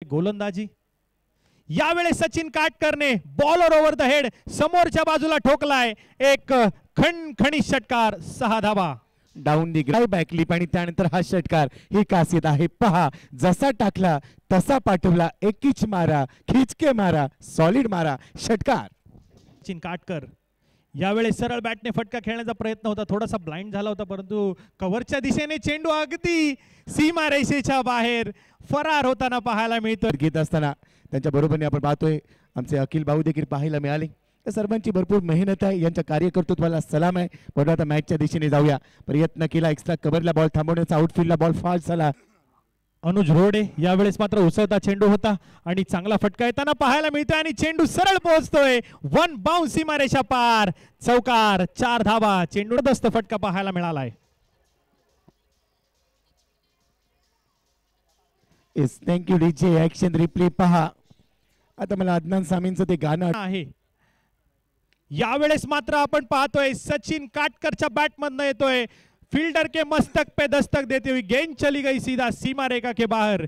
गोलंदाजी यावेळेस सचिन काटकरने बॉलर ओव्हर द हेड समोरच्या बाजूला ठोकलाय एक खणखणीत षटकार 6 धावा डाऊन दी ग्राउंड बॅकलिप आणि त्यानंतर हा षटकार ही खासियत आहे पहा जसा टाकला तसा पाठवला एकीच मारा खिचके मारा सॉलिड मारा षटकार सचिन काटकर यावेळेस सरळ बॅटने फटका खेळण्याचा प्रयत्न होता थोडासा ब्लाइंड झाला होता परंतु कव्हरच्या दिशेने चेंडू अगदी सीमा रेषेच्या बाहेर फरार होताना पाहायला मिळतो घेत असताना त्यांच्या बरोबरने आपण पाहतोय आमचे अखिल भाऊ देखील पाहायला मिळाले या सर्वांची भरपूर मेहनत आहे यांच्या कार्यकर्तृत्वाला सलाम आहे पण आता मॅचच्या दिशेने जाऊया प्रयत्न केला एक्स्ट्रा कव्हरला बॉल थांबवण्याचा आउटफील्डला बॉल फास्ट झाला अनुज रोडे यावेळेस मात्र उसळता चेंडू होता आणि चांगला फटका येताना पाहायला मिळतोय आणि चेंडू सरळ पोहोचतोय वन बाउन्स सीमारेषा पार चौकार 4 धावा चेंडू दस्त फटका पाहायला मिळालाय yes thank you DJ action replay पहा आता मला अदनान सामींचं ते गाणं आहे यावेळेस मात्र आपण पाहतोय सचिन काटकरच्या बॅटमधनं येतोय फील्डर के मस्तक पे दस्तक देते हुए गेंद चली गई सीधा सीमा रेखा के बाहर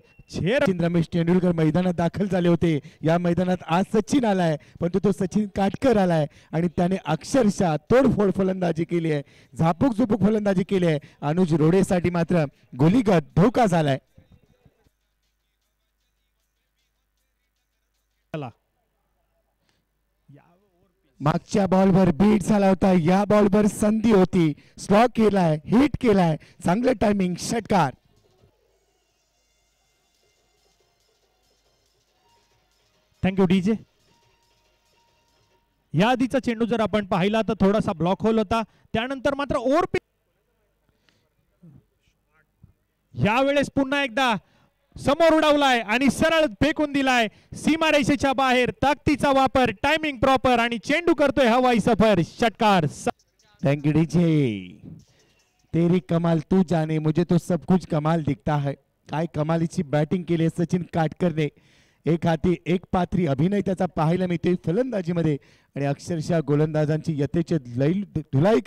रमेश तेंडुलकर मैदानात दाखल झाले होते या मैदानात आज सचिन आलाय परंतु तो सचिन काटकर आलाय आणि त्याने अक्षरशः तोडफोड फलंदाजी केली आहे झापूक झुपूक फलंदाजी केली आहे अनुज रोडेसाठी मात्र गोलीगत धोका झालाय मागच्या बॉलवर बीट झाला होता या बॉलवर संधी होती स्लॉक केलाय हिट केलाय चांगलं टायमिंग षटकार थँक्यू डीजे या आधीचा चेंडू जर आपण पाहिला तर थोडासा ब्लॉक होल होता त्यानंतर मात्र ओव्हर यावेळेस पुन्हा एकदा समोर उडवलाय आणि सरळ फेकून दिलाय सीमारेषेच्या बाहेर ताकदीचा वापर टायमिंग प्रॉपर आणि चेंडू करतोय हवाई सफर षटकार थँक्यू डीजे तेरी कमाल तू जाने मुझे तो सब कुछ कमाल दिखता है काय कमालीची बॅटिंग केली सचिन काटकरने एक हाती एक पात्री अभिनय त्याचा पाहायला मिळतोय फलंदाजीमध्ये आणि अक्षरशः गोलंदाजांची यथेचे धुलाई